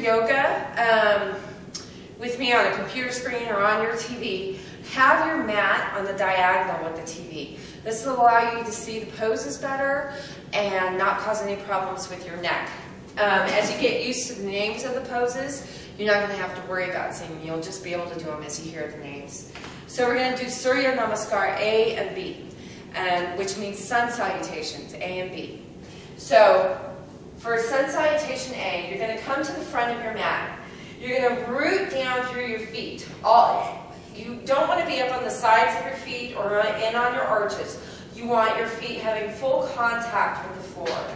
yoga with me on a computer screen or on your TV, have your mat on the diagonal with the TV. This will allow you to see the poses better and not cause any problems with your neck. As you get used to the names of the poses, you're not going to have to worry about seeing them. You'll just be able to do them as you hear the names. So we're going to do Surya Namaskar A and B, which means sun salutations, A and B. So for sun salutation A, you're going to come to the front of your mat. You're going to root down through your feet. You don't want to be up on the sides of your feet or in on your arches. You want your feet having full contact with the floor.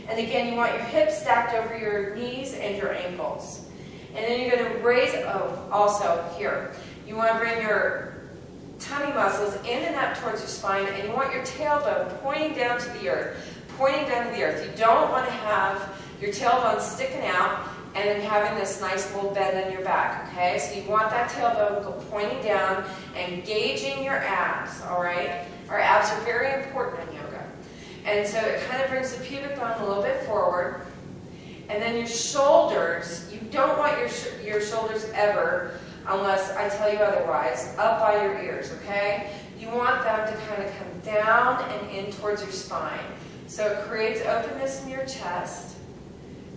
And again, you want your hips stacked over your knees and your ankles. And then you're going to raise, also here, you want to bring your tummy muscles in and up towards your spine, and you want your tailbone pointing down to the earth, pointing down to the earth. You don't want to have your tailbone sticking out and then having this nice little bend in your back, okay? So you want that tailbone pointing down and engaging your abs, all right? Our abs are very important in yoga. And so it kind of brings the pubic bone a little bit forward. And then your shoulders, you don't want your shoulders ever, unless I tell you otherwise, up by your ears, okay? You want them to kind of come down and in towards your spine. So it creates openness in your chest,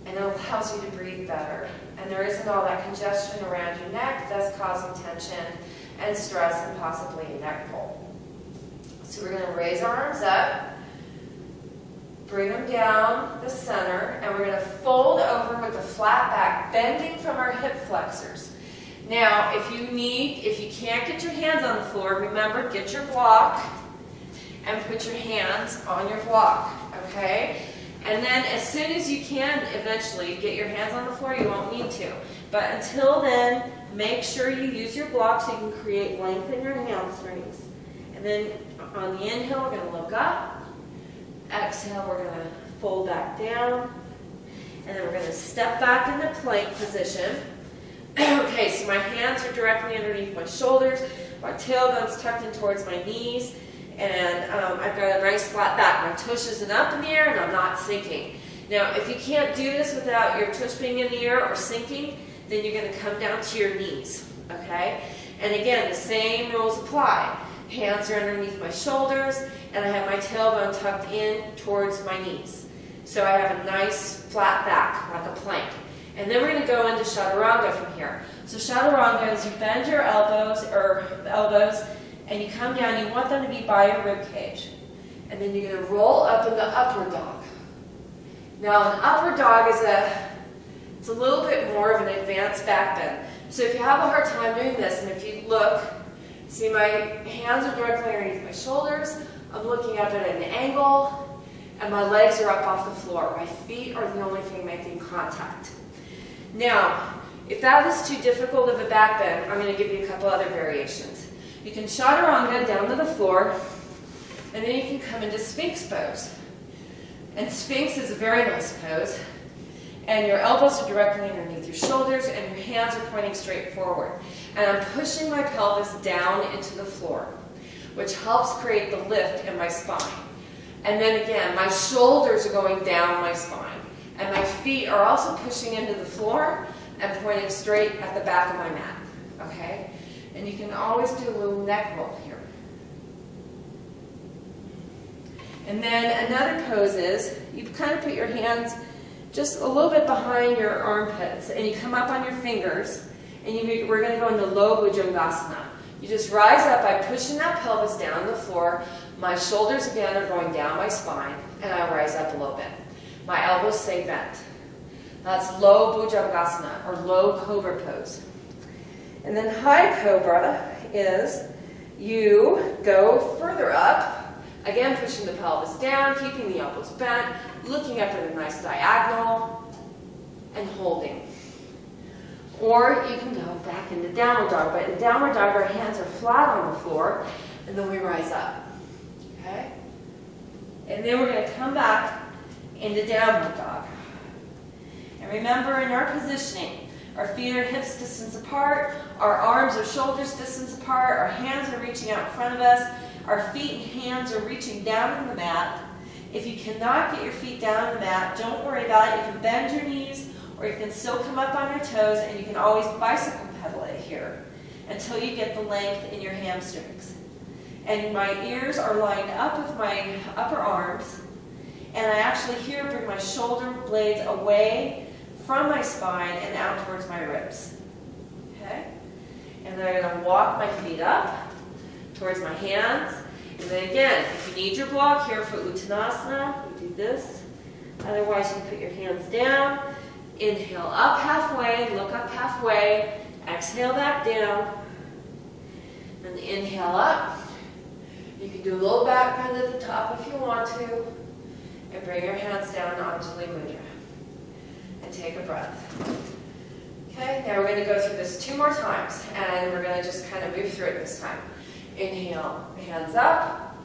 and it allows you to breathe better. And there isn't all that congestion around your neck that's causing tension and stress and possibly a neck pull. So we're going to raise our arms up, bring them down the center, and we're going to fold over with a flat back, bending from our hip flexors. Now, if you can't get your hands on the floor, remember, get your block and put your hands on your block, okay? And then as soon as you can eventually get your hands on the floor, you won't need to. But until then, make sure you use your block so you can create length in your hamstrings. And then on the inhale, we're going to look up. Exhale, we're going to fold back down. And then we're going to step back into plank position. Okay, so my hands are directly underneath my shoulders. My tailbone's tucked in towards my knees. And I've got a nice flat back. My tush isn't up in the air and I'm not sinking. Now, if you can't do this without your tush being in the air or sinking, then you're going to come down to your knees, okay? And again, the same rules apply. Hands are underneath my shoulders, and I have my tailbone tucked in towards my knees. So I have a nice flat back, like a plank. And then we're going to go into chaturanga from here. So chaturanga is you bend your elbows, and you come down. You want them to be by your rib cage. And then you're going to roll up into upward dog. Now an upward dog it's a little bit more of an advanced back bend. So if you have a hard time doing this, and if you look, see my hands are directly underneath my shoulders, I'm looking up at an angle, and my legs are up off the floor. My feet are the only thing making contact. Now, if that is too difficult of a back bend, I'm going to give you a couple other variations. You can chaturanga down to the floor, and then you can come into Sphinx pose. And Sphinx is a very nice pose. And your elbows are directly underneath your shoulders, and your hands are pointing straight forward. And I'm pushing my pelvis down into the floor, which helps create the lift in my spine. And then again, my shoulders are going down my spine. And my feet are also pushing into the floor and pointing straight at the back of my mat. Okay? And you can always do a little neck roll here. And then another pose is, you kind of put your hands just a little bit behind your armpits, and you come up on your fingers, and we're going to go into low bhujangasana. You just rise up by pushing that pelvis down the floor. My shoulders again are going down my spine, and I rise up a little bit. My elbows stay bent. That's low bhujangasana, or low cobra pose. And then high cobra is you go further up, again pushing the pelvis down, keeping the elbows bent, looking up at a nice diagonal, and holding. Or you can go back into downward dog. But in downward dog, our hands are flat on the floor, and then we rise up. Okay? And then we're going to come back into downward dog. And remember, in our positioning, our feet are hips distance apart, our arms are shoulders distance apart, our hands are reaching out in front of us, our feet and hands are reaching down in the mat. If you cannot get your feet down in the mat, don't worry about it. You can bend your knees or you can still come up on your toes, and you can always bicycle pedal it here until you get the length in your hamstrings. And my ears are lined up with my upper arms, and I actually here bring my shoulder blades away from my spine and out towards my ribs. Okay? And then I'm going to walk my feet up towards my hands. And then again, if you need your block here for Uttanasana, you do this. Otherwise, you can put your hands down. Inhale up halfway, look up halfway. Exhale back down. And inhale up. You can do a little back bend at the top if you want to. And bring your hands down Anjali Mudra. And take a breath. Okay, now we're going to go through this 2 more times. And we're going to just kind of move through it this time. Inhale, hands up.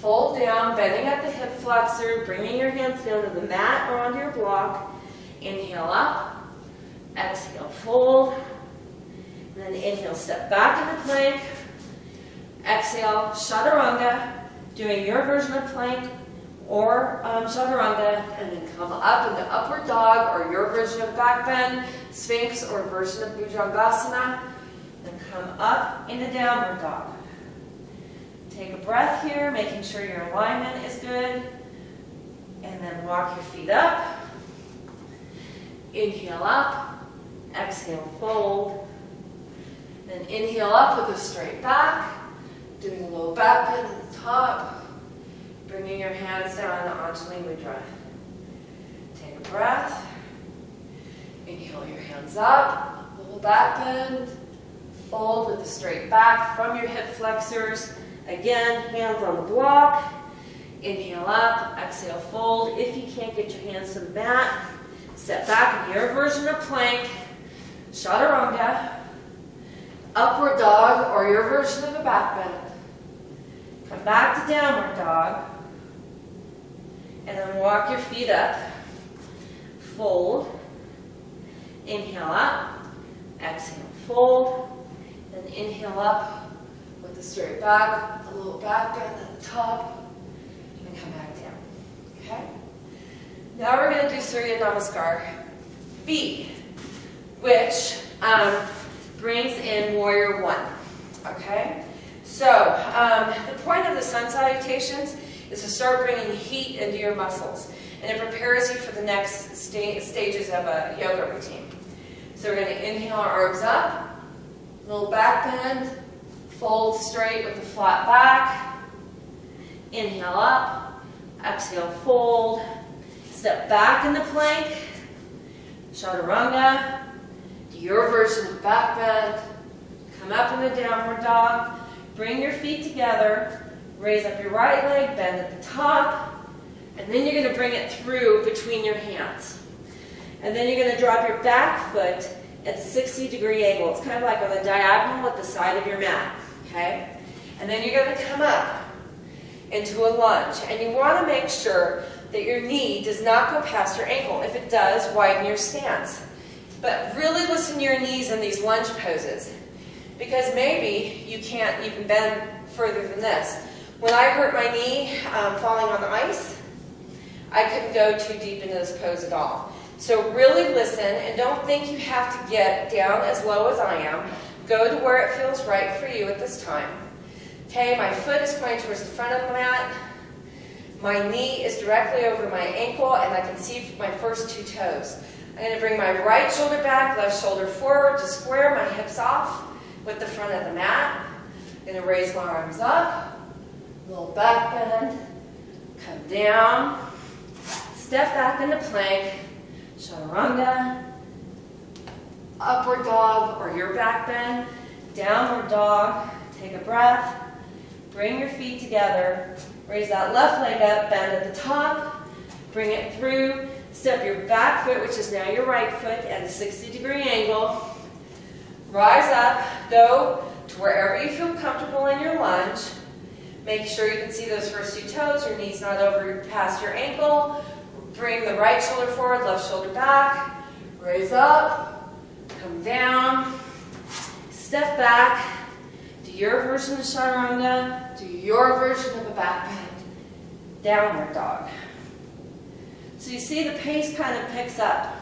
Fold down, bending at the hip flexor, bringing your hands down to the mat or onto your block. Inhale up. Exhale, fold. And then inhale, step back into plank. Exhale, chaturanga, doing your version of plank or chaturanga, and then come up into upward dog or your version of back bend, sphinx or version of bhujangasana, then come up into downward dog. Take a breath here, making sure your alignment is good, and then walk your feet up. Inhale up, exhale, fold. Then inhale up with a straight back, doing a little back bend at the top, bringing your hands down to Anjali Mudra. Take a breath. Inhale your hands up, a little back bend, fold with a straight back from your hip flexors. Again, hands on the block. Inhale up, exhale, fold. If you can't get your hands to the mat, step back in your version of plank, chaturanga, upward dog, or your version of a back bend. Come back to downward dog, and then walk your feet up, fold, inhale up, exhale, fold, then inhale up with a straight back, a little back bend at the top, and come back down. Okay? Now we're going to do Surya Namaskar B, which brings in Warrior 1. Okay? So, the point of the sun salutations is to start bringing heat into your muscles, and it prepares you for the next stages of a yoga routine. So we're going to inhale our arms up, little back bend, fold straight with a flat back, inhale up, exhale, fold, step back into plank, chaturanga, do your version of back bend, come up into downward dog, bring your feet together, raise up your right leg, bend at the top, and then you're going to bring it through between your hands. And then you're going to drop your back foot at the 60-degree angle. It's kind of like on the diagonal at the side of your mat. Okay? And then you're going to come up into a lunge. And you want to make sure that your knee does not go past your ankle. If it does, widen your stance. But really listen to your knees in these lunge poses, because maybe you can't even bend further than this. When I hurt my knee falling on the ice, I couldn't go too deep into this pose at all. So really listen, and don't think you have to get down as low as I am. Go to where it feels right for you at this time. Okay, my foot is pointing towards the front of the mat. My knee is directly over my ankle, and I can see my first 2 toes. I'm going to bring my right shoulder back, left shoulder forward to square my hips off with the front of the mat. I'm going to raise my arms up, little back bend, come down, step back into plank, chaturanga, upward dog or your back bend, downward dog, take a breath, bring your feet together, raise that left leg up, bend at the top, bring it through, step your back foot, which is now your right foot, at a 60-degree angle, rise up, go to wherever you feel comfortable in your lunge, make sure you can see those first 2 toes, your knee's not over past your ankle, bring the right shoulder forward, left shoulder back, raise up, come down, step back, do your version of chaturanga, do your version of a back bend, downward dog. So you see the pace kind of picks up.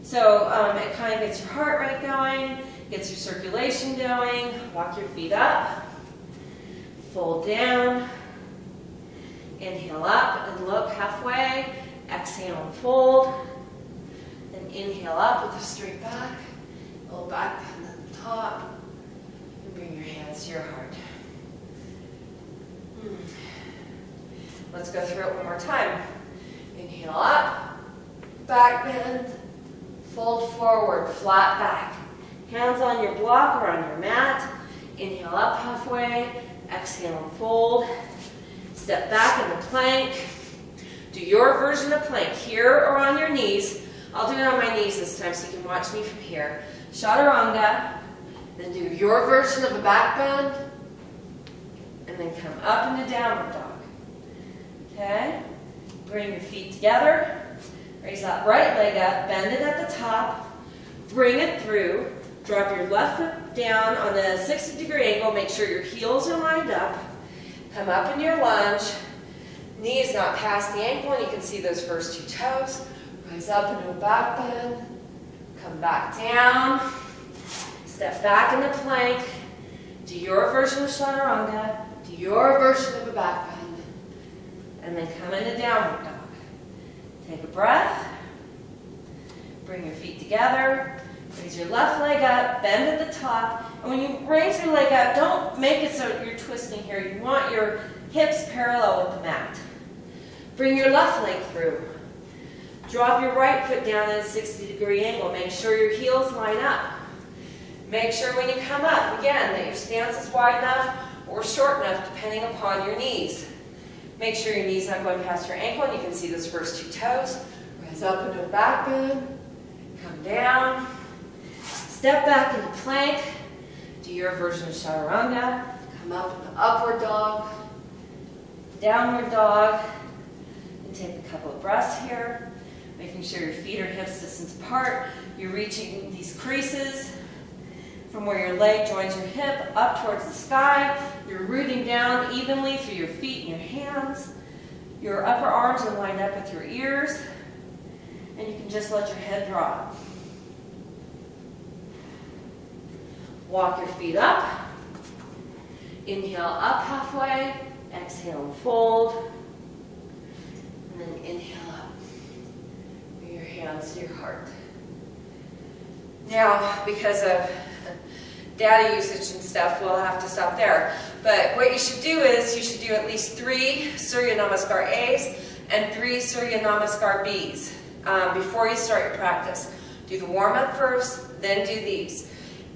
So it kind of gets your heart rate going, gets your circulation going. Walk your feet up, fold down, inhale up and look halfway, exhale and fold, then inhale up with a straight back, roll back down to the top, and bring your hands to your heart. Let's go through it one more time. Inhale up, back bend, fold forward, flat back. Hands on your block or on your mat. Inhale up halfway, exhale and fold. Step back in the plank. Do your version of plank here or on your knees. I'll do it on my knees this time so you can watch me from here. Chaturanga. Then do your version of a back bend. And then come up into downward dog. Okay? Bring your feet together. Raise that right leg up. Bend it at the top. Bring it through. Drop your left foot down on the 60-degree angle. Make sure your heels are lined up. Come up in your lunge. Knees not past the ankle, and you can see those first two toes. Rise up into a back bend. Come back down. Step back into plank. Do your version of chaturanga. Do your version of a back bend. And then come into downward dog. Take a breath. Bring your feet together. Raise your left leg up. Bend at the top. And when you raise your leg up, don't make it so you're twisting here. You want your hips parallel with the mat. Bring your left leg through. Drop your right foot down at a 60-degree angle. Make sure your heels line up. Make sure when you come up, again, that your stance is wide enough or short enough depending upon your knees. Make sure your knee's not going past your ankle and you can see those first two toes. Rise up into a back bend. Come down. Step back into plank. Do your version of chaturanga. Come up into upward dog. Downward dog. And take a couple of breaths here. Making sure your feet are hips distance apart. You're reaching these creases from where your leg joins your hip up towards the sky. You're rooting down evenly through your feet and your hands. Your upper arms are lined up with your ears. And you can just let your head drop. Walk your feet up. Inhale up halfway. Exhale and fold. And then inhale up. Bring your hands to your heart. Now, because of data usage and stuff, we'll have to stop there. But what you should do is you should do at least 3 Surya Namaskar A's and 3 Surya Namaskar B's before you start your practice. Do the warm-up first, then do these.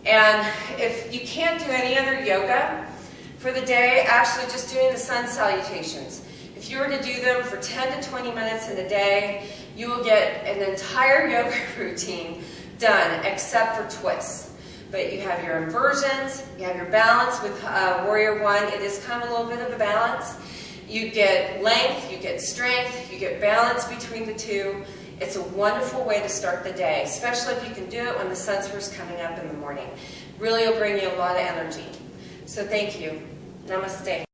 And if you can't do any other yoga for the day, actually just doing the sun salutations. If you were to do them for 10 to 20 minutes in a day, you will get an entire yoga routine done except for twists. But you have your inversions, you have your balance with Warrior One. It is kind of a little bit of a balance. You get length, you get strength, you get balance between the two. It's a wonderful way to start the day, especially if you can do it when the sun's first coming up in the morning. Really will bring you a lot of energy. So thank you. Namaste.